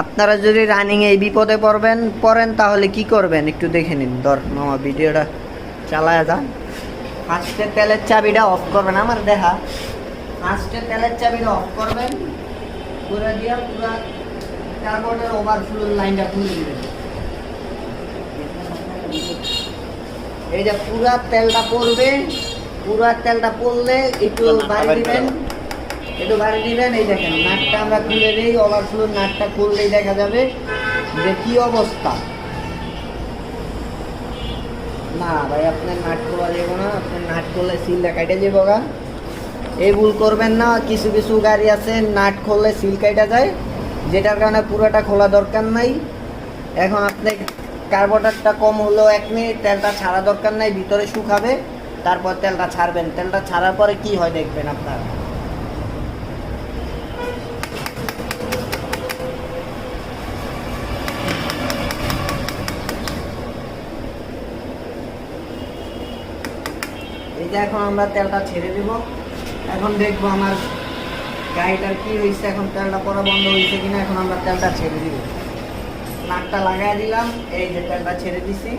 আপনারা যদি রানিং এই বিপদে পড়েন তাহলে কি করবেন একটু দেখে নিন। মামা ভিডিওটা চালায় যান। ফার্স্টে তেলের চাবিটা অফ করবেন, আমার দেখা। ফার্স্টে তেলের চাবিটা অফ করবেন, পুরো দিয়ে পুরো কার্বোর্ডের ওভারফ্লো লাইনটা খুলে দিবেন। এই যে পুরা তেলটা পড়বে, পুরা তেলটা পড়লে একটু বাড়ি দিবেন, একটু বাড়ি দিবেন। এই দেখেন নাটটা আমরা খুলে দিই, ওভারফ্লো নাটটা খুললেই দেখা যাবে যে কি অবস্থা। না ভাই, আপনার নাট খোলা যাবো না, আপনার নাট খুললে সিলটা কেটে যাবো গা। এই ভুল করবেন না। কিছু কিছু গাড়ি আছে নাট খুললে সিল কেটে যায়, যেটার কারণে পুরোটা খোলা দরকার নাই। এখন আপনি কার্বোরেটরটা কম হলেও 1 মিনিট তেলটা ছাড়া দরকার নাই, ভিতরে শুকাবে, তারপর তেলটা ছাড়বেন। তেলটা ছাড়ার পরে কি হয় দেখবেন আপনারা। এই যে এখন আমরা তেলটা ছেড়ে দেব। এখন দেখবো আমার গাড়িটার কি হয়েছে, এখন তেলটা পড়া বন্ধ হয়েছে কিনা। এখন আমরা তেলটা ছেড়ে দিব, নাটটা লাগাই দিলাম। এই যে তেলটা ছেড়ে দিছি।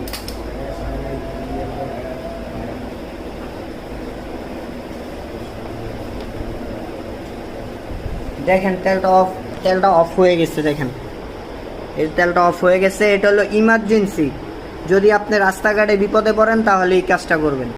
দেখেন তেলটা অফ হয়ে গেছে। দেখেন এই তেলটা অফ হয়ে গেছে। এটা হলো ইমার্জেন্সি, যদি আপনি রাস্তাঘাটে বিপদে পড়েন তাহলে এই কাজটা করবেন।